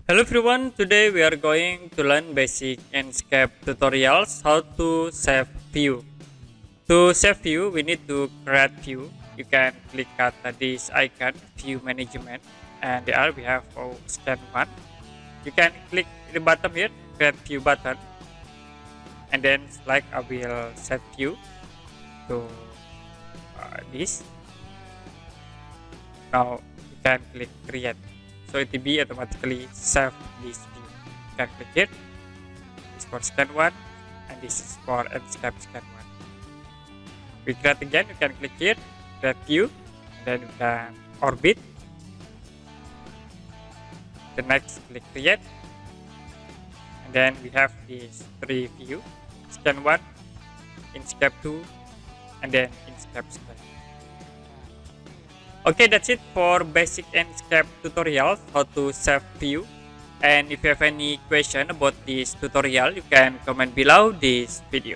Hello everyone, today we are going to learn basic Enscape tutorials how to save view. To save view, we need to create view. You can click at this icon, view management, and there we have scan one. You can click the button here, create view button, and then select I will save view to this. Now you can click create. So it will be automatically save this view. You can click it. This is for scan one, and this is for Enscape scan one. We create again. You can click here, create view, and then you can orbit. The next click create, and then we have these three view: scan one, Enscape two, and then Enscape scan. Okay, that's it for basic Enscape tutorials how to save view. And if you have any question about this tutorial, you can comment below this video.